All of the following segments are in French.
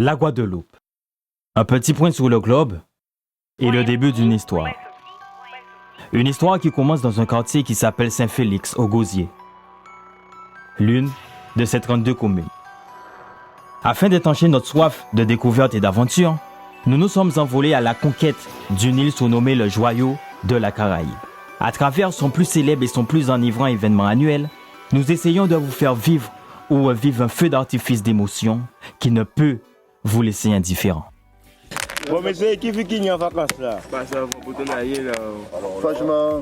La Guadeloupe. Un petit point sur le globe et le début d'une histoire. Une histoire qui commence dans un quartier qui s'appelle Saint-Félix, au Gosier. L'une de ces 32 communes. Afin d'étancher notre soif de découverte et d'aventure, nous nous sommes envolés à la conquête d'une île surnommée le Joyau de la Caraïbe. À travers son plus célèbre et son plus enivrant événement annuel, nous essayons de vous faire vivre ou revivre un feu d'artifice d'émotion qui ne peut vous laisser indifférent. Bon, mais c'est qui est en vacances là? Bah, ça va pour ton aïe là. Franchement,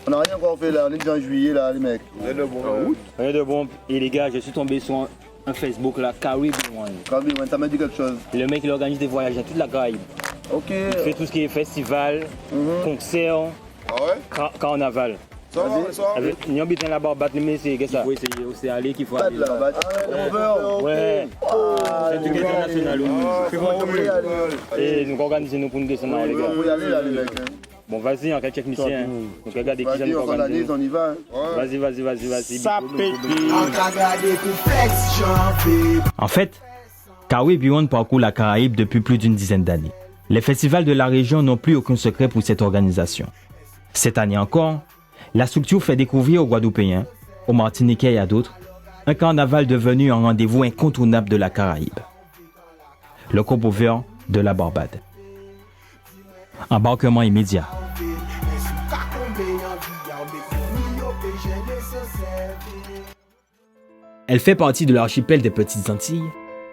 on n'a rien encore fait là, on est déjà en juillet là, les mecs. Rien de bon. Et les gars, je suis tombé sur un Facebook là, Caribbean. Caribbean, ça m'a dit quelque chose. Le mec il organise des voyages dans toute la Caraïbe. Ok. Il fait tout ce qui est festival, concert, Ah ouais? carnaval. Ça va? Nous habitons la Barbade, mais c'est que ça. Il faut essayer aussi aller qu'il faut Pas aller de là, là. bah, Ouais. C'est un truc international. Et nous organisons nous pour nous descendre les gars. on peut y aller là, les mecs. Bon, vas-y, en quelques techniciens. Donc regardez qui Vas-y, nous on s'organise, organise. on y va. Vas-y. Ça En fait, Caribbean parcourt la Caraïbe depuis plus d'une dizaine d'années. Les festivals de la région n'ont plus aucun secret pour cette organisation. Cette année encore, la structure fait découvrir aux Guadeloupéens, aux Martiniquais et à d'autres, un carnaval devenu un rendez-vous incontournable de la Caraïbe. Le Copover de la Barbade. Embarquement immédiat. Elle fait partie de l'archipel des Petites Antilles,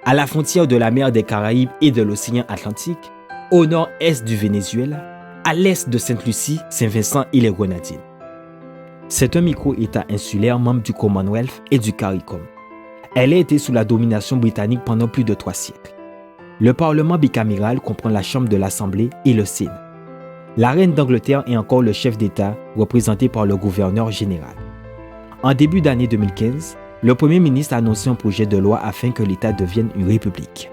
à la frontière de la mer des Caraïbes et de l'océan Atlantique, au nord-est du Venezuela, à l'est de Sainte-Lucie, Saint-Vincent et les Grenadines. C'est un micro-État insulaire membre du Commonwealth et du CARICOM. Elle a été sous la domination britannique pendant plus de 3 siècles. Le Parlement bicaméral comprend la Chambre de l'Assemblée et le Sénat. La reine d'Angleterre est encore le chef d'État, représenté par le gouverneur général. En début d'année 2015, le Premier ministre a annoncé un projet de loi afin que l'État devienne une république.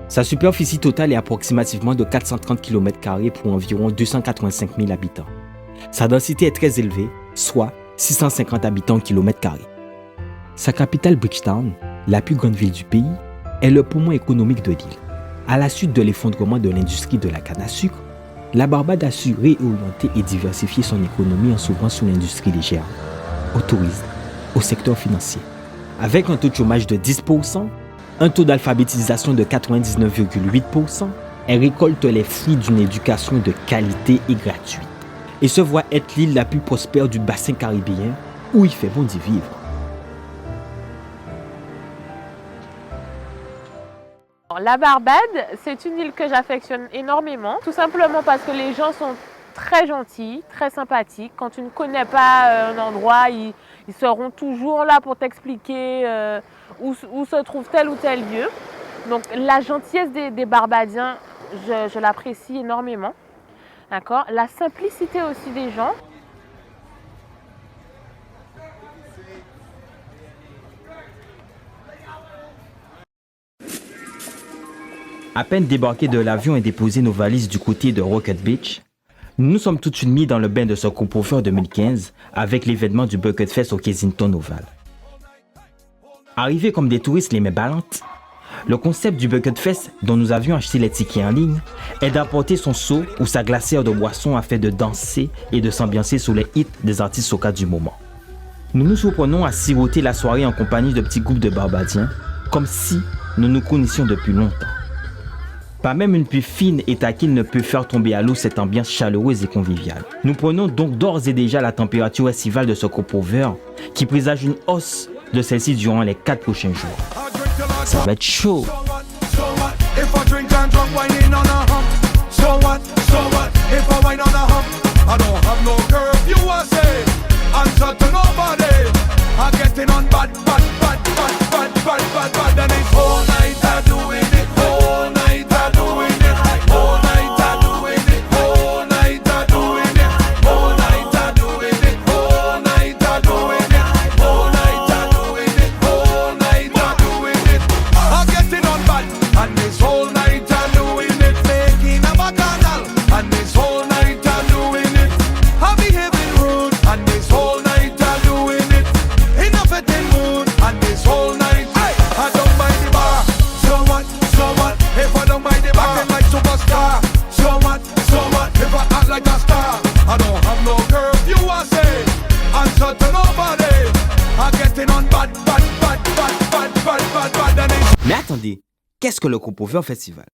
Sa superficie totale est approximativement de 430 km² pour environ 285 000 habitants. Sa densité est très élevée, soit 650 habitants au km². Sa capitale Bridgetown, la plus grande ville du pays, est le poumon économique de l'île. À la suite de l'effondrement de l'industrie de la canne à sucre, la Barbade a su réorienter et diversifier son économie en s'ouvrant sur l'industrie légère, au tourisme, au secteur financier. Avec un taux de chômage de 10%, un taux d'alphabétisation de 99,8%, elle récolte les fruits d'une éducation de qualité et gratuite et se voit être l'île la plus prospère du bassin caribéen où il fait bon d'y vivre. La Barbade, c'est une île que j'affectionne énormément, tout simplement parce que les gens sont très gentils, très sympathiques. Quand tu ne connais pas un endroit, ils seront toujours là pour t'expliquer où se trouve tel ou tel lieu. Donc la gentillesse des Barbadiens, je l'apprécie énormément. D'accord. La simplicité aussi des gens. À peine débarqués de l'avion et déposé nos valises du côté de Rocket Beach, nous nous sommes tout de suite mis dans le bain de ce Copover 2015 avec l'événement du Bucket Fest au Kensington Oval. Arrivés comme des touristes les mains ballantes, le concept du Bucket Fest dont nous avions acheté les tickets en ligne est d'apporter son seau ou sa glacière de boisson afin de danser et de s'ambiancer sur les hits des artistes soca du moment. Nous nous surprenons à siroter la soirée en compagnie de petits groupes de Barbadiens comme si nous nous connaissions depuis longtemps. Pas même une pluie fine et taquine ne peut faire tomber à l'eau cette ambiance chaleureuse et conviviale. Nous prenons donc d'ores et déjà la température estivale de ce Copover qui présage une hausse de celle-ci durant les 4 prochains jours. Ça va être chaud. Enough of them mood and this whole night I don't mind the bar. qu'est-ce que le Cropover Festival?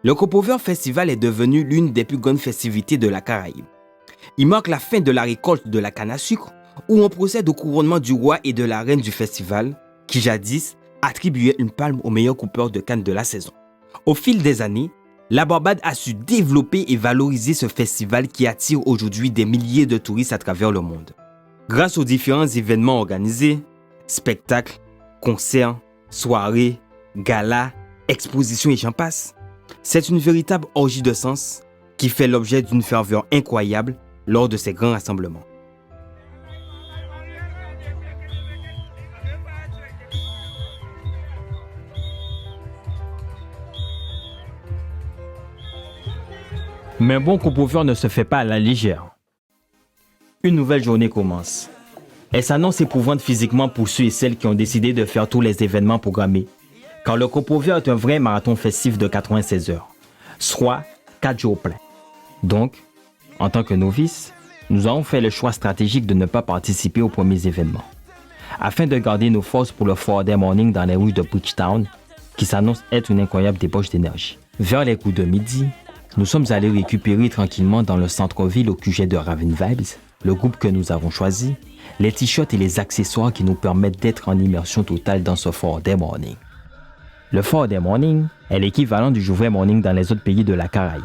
Le Cropover Festival est devenu l'une des plus grandes festivités de la Caraïbe. Il marque la fin de la récolte de la canne à sucre, où on procède au couronnement du roi et de la reine du festival, qui jadis attribuait une palme au meilleur coupeur de canne de la saison. Au fil des années, la Barbade a su développer et valoriser ce festival qui attire aujourd'hui des milliers de touristes à travers le monde. Grâce aux différents événements organisés, spectacles, concerts, soirées, galas, expositions et j'en passe, c'est une véritable orgie de sens qui fait l'objet d'une ferveur incroyable lors de ces grands rassemblements. Mais un bon Cropover ne se fait pas à la légère. Une nouvelle journée commence. Elle s'annonce éprouvante physiquement pour ceux et celles qui ont décidé de faire tous les événements programmés, car le Cropover est un vrai marathon festif de 96 heures, soit 4 jours pleins. Donc, en tant que novices, nous avons fait le choix stratégique de ne pas participer aux premiers événements, afin de garder nos forces pour le 4-day morning dans les rues de Bridgetown, qui s'annonce être une incroyable débauche d'énergie. Vers les coups de midi, nous sommes allés récupérer tranquillement dans le centre-ville au QG de Raven Vibes, le groupe que nous avons choisi, les t-shirts et les accessoires qui nous permettent d'être en immersion totale dans ce 4-day morning. Le 4-day morning est l'équivalent du Jouvray morning dans les autres pays de la Caraïbe.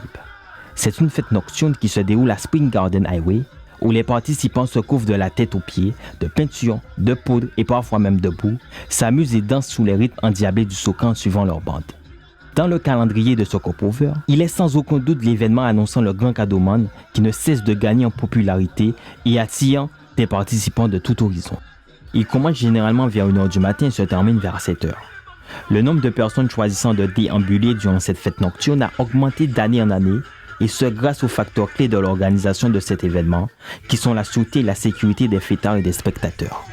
C'est une fête nocturne qui se déroule à Spring Garden Highway, où les participants se couvrent de la tête aux pieds, de peinture, de poudre et parfois même de boue, s'amusent et dansent sous les rythmes endiablés du soca en suivant leur bande. Dans le calendrier de ce Cropover, il est sans aucun doute l'événement annonçant le grand cadeauman qui ne cesse de gagner en popularité et attirant des participants de tout horizon. Il commence généralement vers 1h du matin et se termine vers 7h. Le nombre de personnes choisissant de déambuler durant cette fête nocturne a augmenté d'année en année, et ce grâce aux facteurs clés de l'organisation de cet événement, qui sont la sûreté et la sécurité des fêtards et des spectateurs.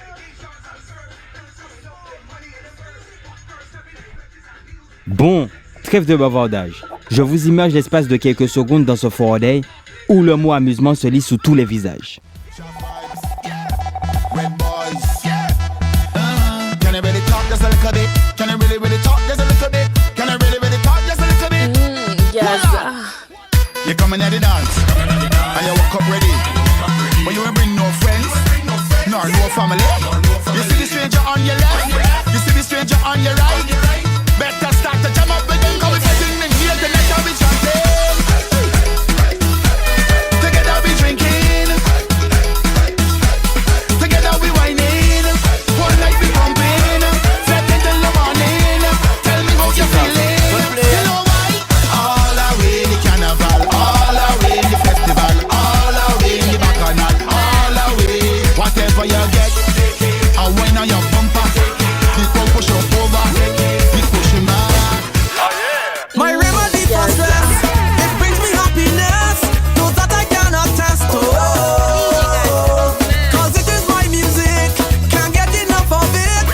Bon, trêve de bavardage. Je vous immerge l'espace de quelques secondes dans ce 4-day où le mot amusement se lit sous tous les visages. You coming at the dance, and you walk up ready. But you ain't bring no friends, nor no family. You see the stranger on your left, you see the stranger on your right. Better start to jam up with them, come and sing and hear the letter we chanting. Together we drinking, together we whining. One night we pumping, flat until the morning. Tell me how you feeling. You know why? All away the carnival. Whatever you get, I win on your bumper. People push up over, keep pushing back. My remedy for stress, it brings me happiness. Those that I cannot test. Oh, cause it is my music, can't get enough of it.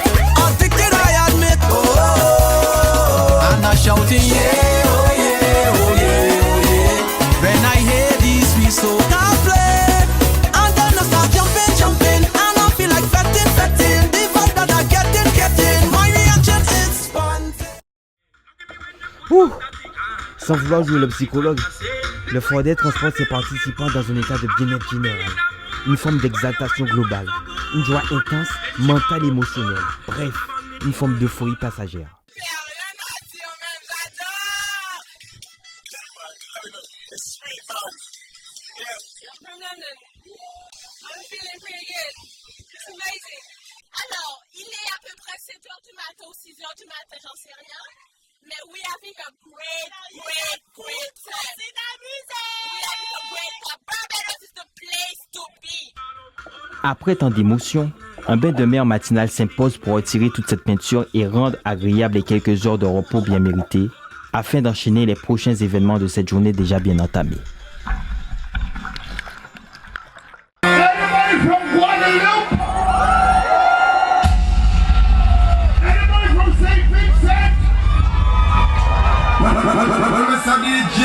Addicted, I admit. Oh, I'm not shouting, yeah, oh yeah, oh yeah, oh yeah. When I hear these sweet soca play. Sans vouloir jouer le psychologue, le 4-day transporte ses participants dans un état de bien-être général, une forme d'exaltation globale, une joie intense, mentale et émotionnelle, bref, une forme d'euphorie passagère. Alors, il est à peu près 7h du matin ou 6h du matin, j'en sais rien. Mais we having a great time. C'est amusé! We having a great time. Barbados is the place to be. Après tant d'émotions, un bain de mer matinal s'impose pour retirer toute cette peinture et rendre agréable les quelques heures de repos bien méritées, afin d'enchaîner les prochains événements de cette journée déjà bien entamée.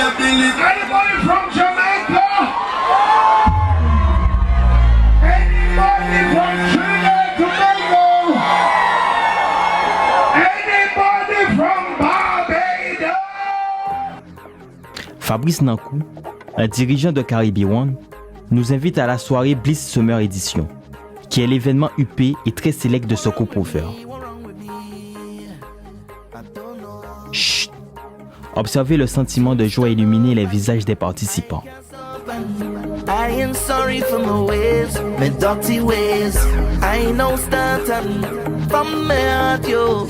Anybody from Jamaica? Anybody from Trinidad Tobago? Anybody Fabrice Nankou, un dirigeant de Caribbean One, nous invite à la soirée Bliss Summer Edition, qui est l'événement UP et très sélect de ce coprofer. Chut! Observez le sentiment de joie illuminer les visages des participants. I ain't sorry for my ways, my dirty ways. I ain't no starting from my heart, yo.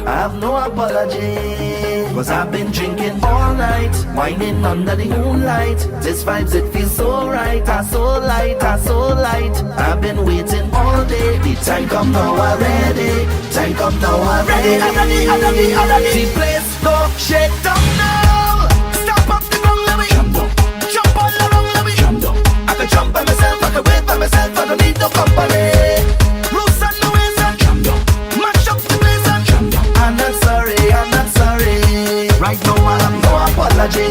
I have no apology, cause I've been drinking all night, whining under the moonlight. This vibes, it feels so right, I so light, I so light. I've been waiting all day, the time come now, I'm ready. Time come now, I'm ready, I'm ready, I'm ready, I'm ready. The place go shake down now. Stop up the ground, let me jump all around, let me I can jump by myself, I can wait by myself, I don't need no company. Loose and no ways and mash up the place and I'm not sorry, I'm not sorry. Right now I have no apology,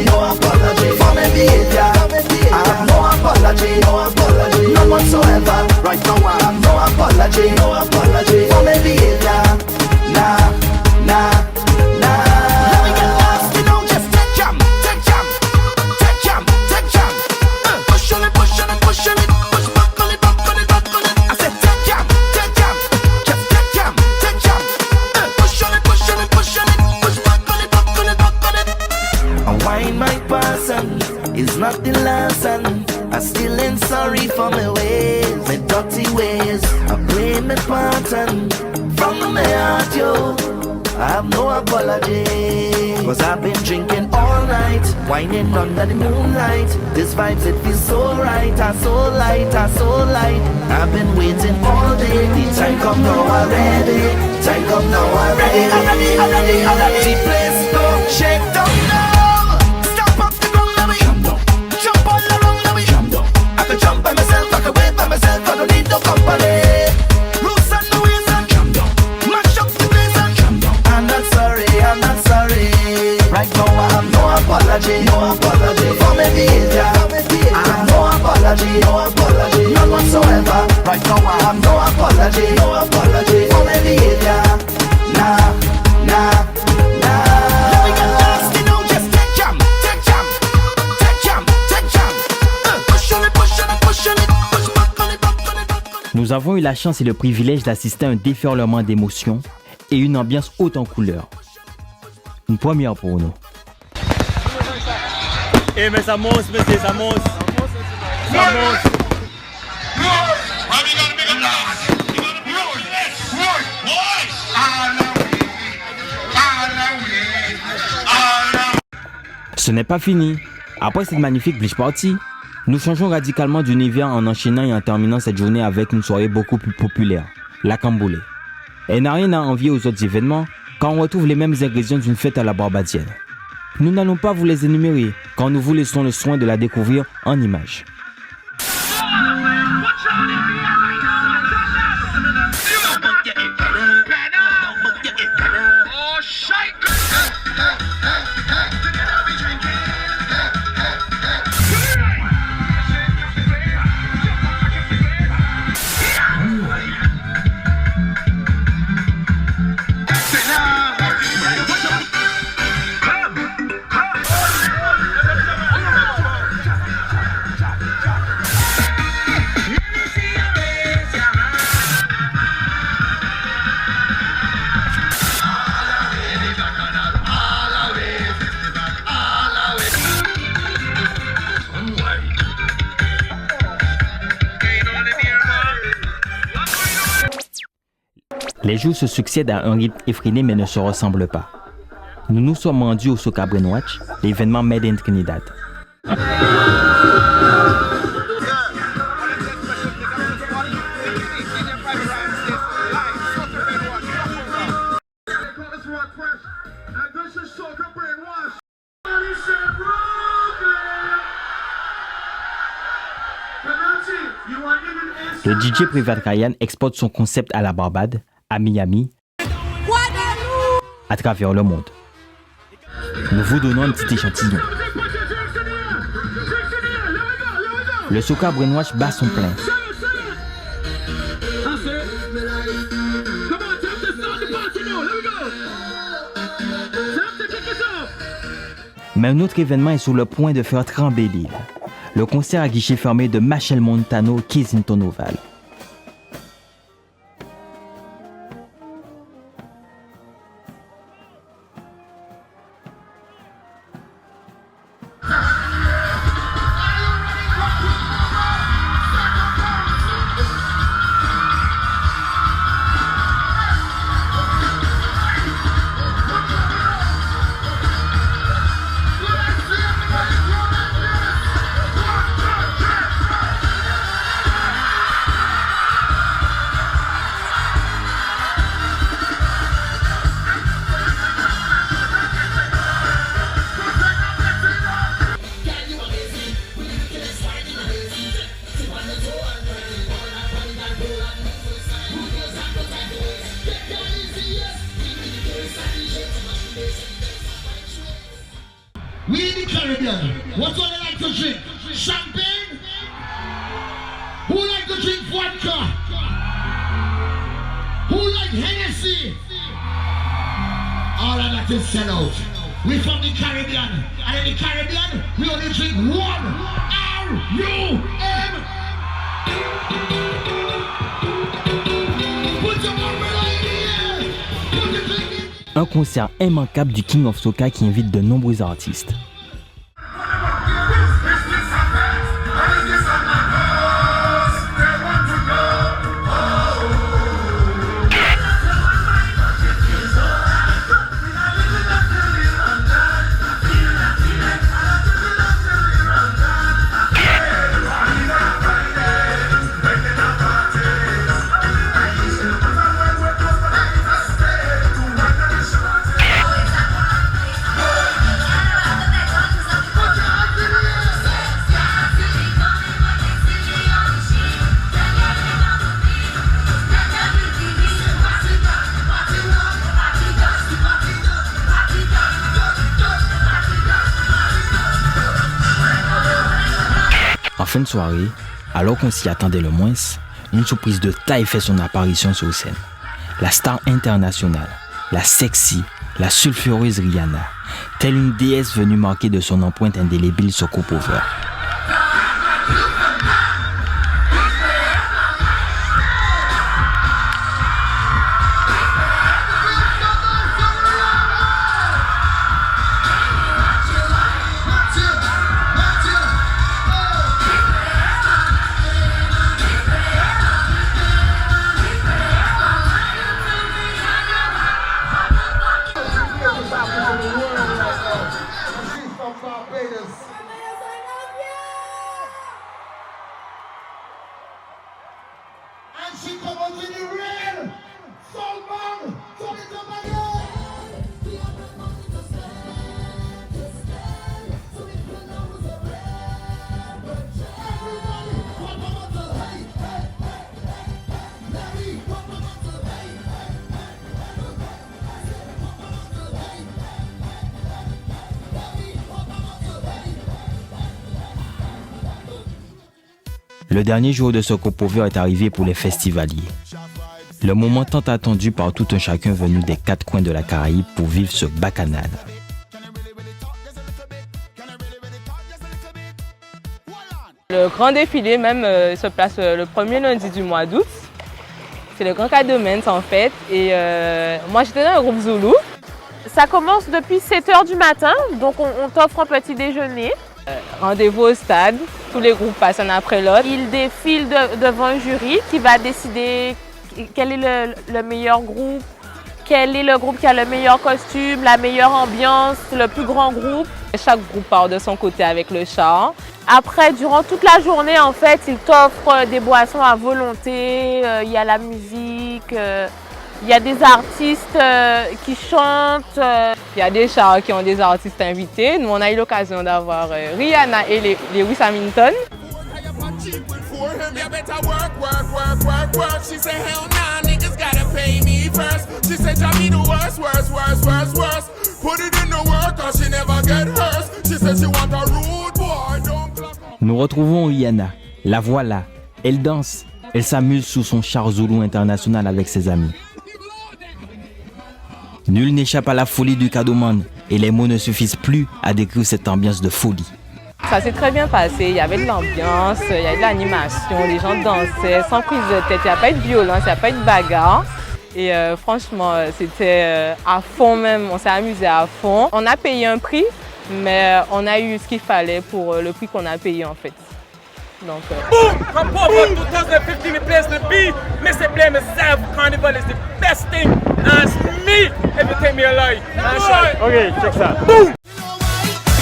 for my behavior. I have no apology, none whatsoever. Right now I have no apology, for my behavior. Nah. Let me get lost, you know, just take jam. Push on it, push back on it. I said take jam. Just take jam. Push on it, push back on it. And wine my person is not the lesson. I still ain't sorry for my ways, my dirty ways. I play my pattern from my heart, yo. I have no apology, cause I've been drinking all night, whining under the moonlight. This vibes, it feels so right, I so light. I've been waiting all day, the time come now, I'm ready. I'm ready. The place go shake down now. Stop up the ground, let me jump all around, let me I can jump by myself, I can wait by myself, I don't need no company. Loose and no ways and mash up the place and I'm not sorry. Right now I have no apology, for my behavior. I have no apology, none whatsoever. Right now I have no apology, for my behavior. Nah. Let me get lost, you know, just take jam. Push on it, push back on it. Nous avons eu la chance et le privilège d'assister à un déferlement d'émotions et une ambiance haute en couleurs. Une première pour nous. Eh mais ça monte, monsieur, ça monte. Ce n'est pas fini. Après cette magnifique Bleach Party, nous changeons radicalement d'univers en enchaînant et en terminant cette journée avec une soirée beaucoup plus populaire, la Camboulé. Elle n'a rien à envier aux autres événements car on retrouve les mêmes ingrédients d'une fête à la barbadienne. Nous n'allons pas vous les énumérer car nous vous laissons le soin de la découvrir en images. Les jours se succèdent à un rythme effréné mais ne se ressemblent pas. Nous nous sommes rendus au Soca Brainwash, l'événement Made in Trinidad. Le DJ Privat Ryan exporte son concept à la Barbade, à Miami, à travers le monde. Nous vous donnons un petit échantillon. Le Soca Brainwash bat son plein. Mais un autre événement est sur le point de faire trembler l'île. Le concert à guichet fermé de Machel Montano, Kensington Oval. We in the Caribbean. What do they like to drink? Champagne? Who like to drink vodka? Who like Hennessy? All of that is sell out. We from the Caribbean. And in the Caribbean, we only drink one. R-U-M. Put your umbrella in the air. Put the drink in. Un concert immanquable du King of Soca qui invite de nombreux artistes. En fin de soirée, alors qu'on s'y attendait le moins, une surprise de taille fait son apparition sur scène. La star internationale, la sexy, la sulfureuse Rihanna, telle une déesse venue marquer de son empreinte indélébile ce coupe-over. And she come out in the rain. Soul man, turn it up again. Everybody, what about the hey, hey, hey, hey, Larry, what about the hey, hey, hey, Larry, what about the hey. Le dernier jour de ce coupe-over est arrivé pour les festivaliers. Le moment tant attendu par tout un chacun venu des quatre coins de la Caraïbe pour vivre ce bacchanal. Le grand défilé même se place le premier lundi du mois d'août. C'est le Grand Cadomens en fait. Et moi j'étais dans le groupe Zulu. Ça commence depuis 7h du matin, donc on t'offre un petit déjeuner. Rendez-vous au stade, tous les groupes passent un après l'autre. Ils défilent devant un jury qui va décider quel est le meilleur groupe, quel est le groupe qui a le meilleur costume, la meilleure ambiance, le plus grand groupe. Chaque groupe part de son côté avec le char. Après, durant toute la journée, en fait, ils t'offrent des boissons à volonté, il y a la musique, il y a des artistes qui chantent. Il y a des chars qui ont des artistes invités. Nous, on a eu l'occasion d'avoir Rihanna et Lewis Hamilton. Nous retrouvons Rihanna. La voilà. Elle danse. Elle s'amuse sous son char Zulu international avec ses amis. Nul n'échappe à la folie du Cadoman. et les mots ne suffisent plus à décrire cette ambiance de folie. Ça s'est très bien passé, il y avait de l'ambiance, il y avait de l'animation, les gens dansaient sans prise de tête, il n'y a pas eu de violence, il n'y a pas eu de bagarre. Et franchement, c'était à fond même, on s'est amusé à fond. On a payé un prix, mais on a eu ce qu'il fallait pour le prix qu'on a payé en fait. Donc, Boom! Rapport 2015 place to be. Mr. Blame myself. Carnival is the best thing. Ask me if you take me alive. Okay, check that. Boom!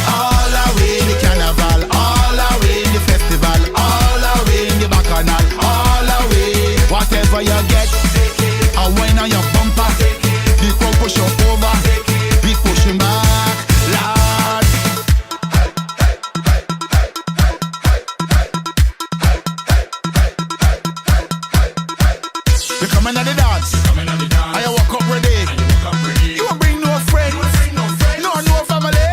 All away in the carnival, all away in the festival, all away in the bacchanal, all away. Whatever you get, a wine on your bumper. The crowd push you over, we pushing back, Lord. You coming at the dance, and you walk up ready. You won't bring no friends, no family.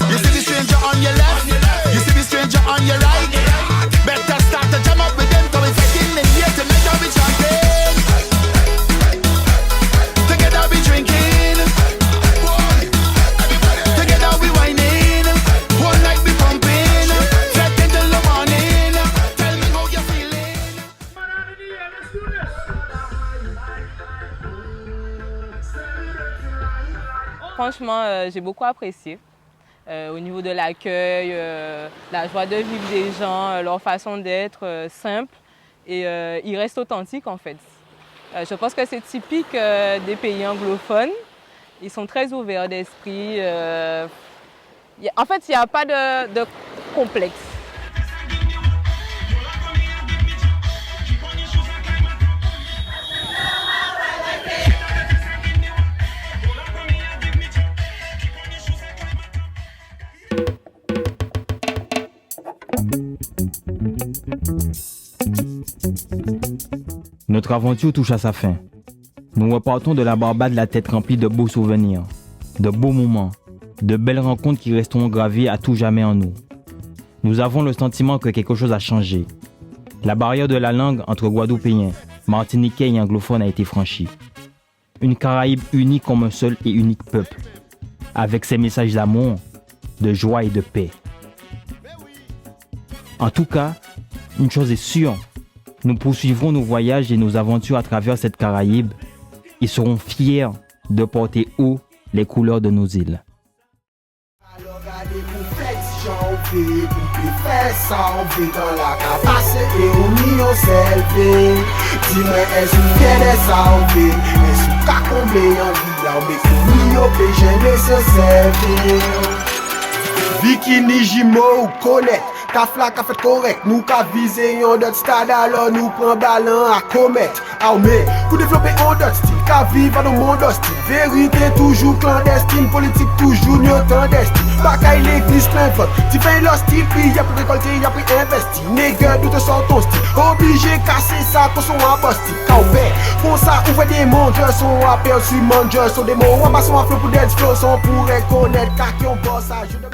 You see the stranger on your left, you see the stranger on your right. Better start to jam up with them, cause we're fighting in here tonight, I'll be chanting. Together we drinking, together we whining, whole night we pumping, flat until the morning. Tell me how you're feeling. franchement, j'ai beaucoup apprécié. Au niveau de l'accueil, la joie de vivre des gens, leur façon d'être simple et ils restent authentiques en fait. Je pense que c'est typique des pays anglophones. Ils sont très ouverts d'esprit. En fait, il n'y a pas de complexe. Notre aventure touche à sa fin. Nous repartons de la Barbade la tête remplie de beaux souvenirs, de beaux moments, de belles rencontres qui resteront gravées à tout jamais en nous. Nous avons le sentiment que quelque chose a changé. La barrière de la langue entre Guadeloupéens, Martiniquais et anglophones a été franchie. Une Caraïbe unie comme un seul et unique peuple, avec ses messages d'amour, de joie et de paix. En tout cas, une chose est sûre, nous poursuivrons nos voyages et nos aventures à travers cette Caraïbe et serons fiers de porter haut les couleurs de nos îles. Bikini Jimo ou connaître. Ta flaque a fait correct, nous qu'a visé yon d'autres stade alors nous prend ballon à commettre. Armé, pour développer un d'autres style, qu'a vivre dans le monde hostile. Vérité toujours clandestine, politique toujours clandestine. Bakaille l'église plein de vote, tu fais l'hostile, puis y'a plus récolté, y'a plus investi. Nègre d'où te sort ton style, obligé casser ça qu'on son apostique. Campé, pour ça ouvre des mangeurs, sont aperçus mangeurs, sont des mots, en passant à flot pour d'être flow, sont pour reconnaître, car qui on bosse à jeu de...